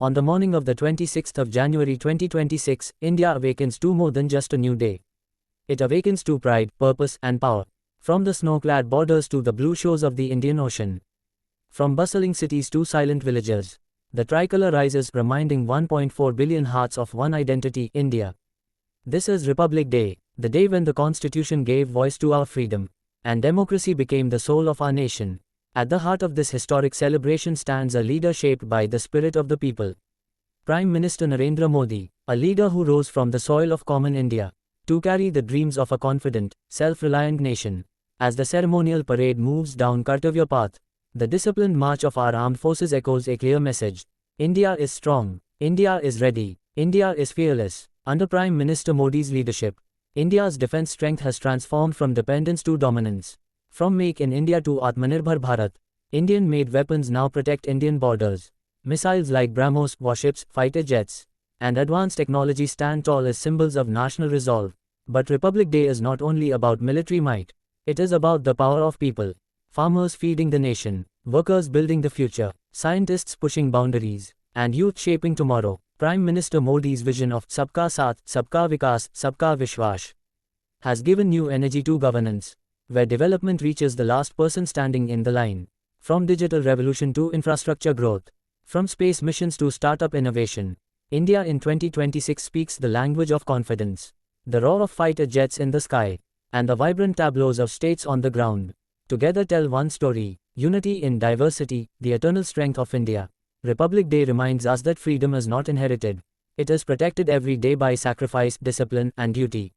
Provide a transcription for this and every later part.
On the morning of the 26th of January 2026, India awakens to more than just a new day. It awakens to pride, purpose, and power. From the snow-clad borders to the blue shores of the Indian Ocean. From bustling cities to silent villages. The tricolor rises, reminding 1.4 billion hearts of one identity, India. This is Republic Day, the day when the Constitution gave voice to our freedom, and democracy became the soul of our nation. At the heart of this historic celebration stands a leader shaped by the spirit of the people. Prime Minister Narendra Modi, a leader who rose from the soil of common India, to carry the dreams of a confident, self-reliant nation. As the ceremonial parade moves down Kartavya Path, the disciplined march of our armed forces echoes a clear message. India is strong, India is ready, India is fearless. Under Prime Minister Modi's leadership, India's defense strength has transformed from dependence to dominance. From Make in India to Atmanirbhar Bharat, Indian-made weapons now protect Indian borders. Missiles like BrahMos, warships, fighter jets, and advanced technology stand tall as symbols of national resolve. But Republic Day is not only about military might. It is about the power of people. Farmers feeding the nation, workers building the future, scientists pushing boundaries, and youth shaping tomorrow. Prime Minister Modi's vision of Sabka Saath, Sabka Vikas, Sabka Vishwas has given new energy to governance, where development reaches the last person standing in the line. From digital revolution to infrastructure growth, from space missions to startup innovation, India in 2026 speaks the language of confidence. The roar of fighter jets in the sky, and the vibrant tableaus of states on the ground, together tell one story: unity in diversity, the eternal strength of India. Republic Day reminds us that freedom is not inherited. It is protected every day by sacrifice, discipline, and duty.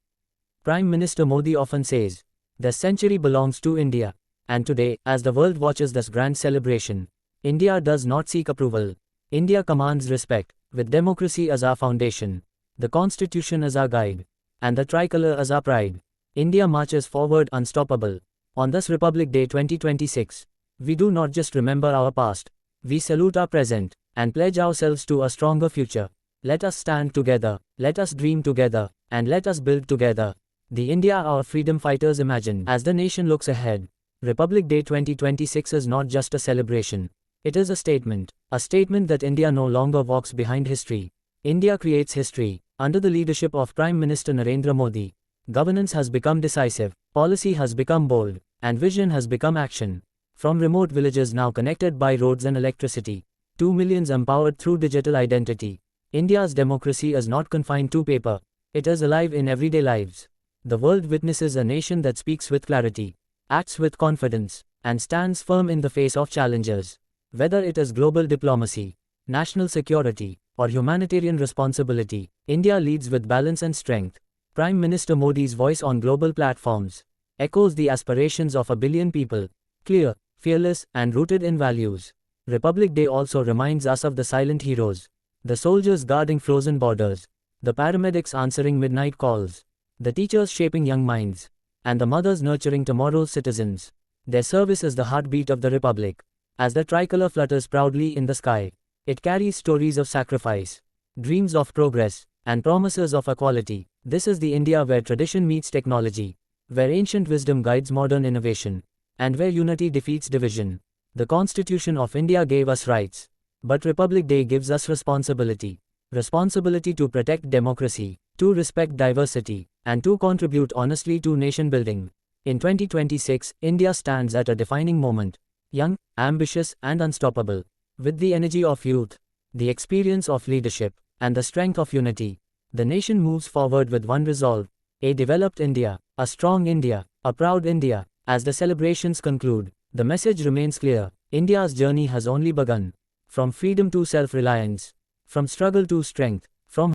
Prime Minister Modi often says, "The century belongs to India." And today, as the world watches this grand celebration, India does not seek approval. India commands respect, with democracy as our foundation, the Constitution as our guide, and the tricolor as our pride. India marches forward unstoppable. On this Republic Day 2026, we do not just remember our past, we salute our present, and pledge ourselves to a stronger future. Let us stand together, let us dream together, and let us build together the India our freedom fighters imagined. As the nation looks ahead, Republic Day 2026 is not just a celebration. It is a statement that India no longer walks behind history. India creates history. Under the leadership of Prime Minister Narendra Modi, governance has become decisive, policy has become bold, and vision has become action. From remote villages now connected by roads and electricity, to millions empowered through digital identity, India's democracy is not confined to paper. It is alive in everyday lives. The world witnesses a nation that speaks with clarity, acts with confidence, and stands firm in the face of challenges. Whether it is global diplomacy, national security, or humanitarian responsibility, India leads with balance and strength. Prime Minister Modi's voice on global platforms echoes the aspirations of a billion people, clear, fearless, and rooted in values. Republic Day also reminds us of the silent heroes, the soldiers guarding frozen borders, the paramedics answering midnight calls, the teachers shaping young minds, and the mothers nurturing tomorrow's citizens. Their service is the heartbeat of the Republic. As the tricolor flutters proudly in the sky, it carries stories of sacrifice, dreams of progress, and promises of equality. This is the India where tradition meets technology, where ancient wisdom guides modern innovation, and where unity defeats division. The Constitution of India gave us rights, but Republic Day gives us responsibility. Responsibility to protect democracy, to respect diversity, and to contribute honestly to nation building. In 2026, India stands at a defining moment. Young, ambitious, and unstoppable. With the energy of youth, the experience of leadership, and the strength of unity, the nation moves forward with one resolve: a developed India, a strong India, a proud India. As the celebrations conclude, the message remains clear: India's journey has only begun. From freedom to self-reliance, from struggle to strength, from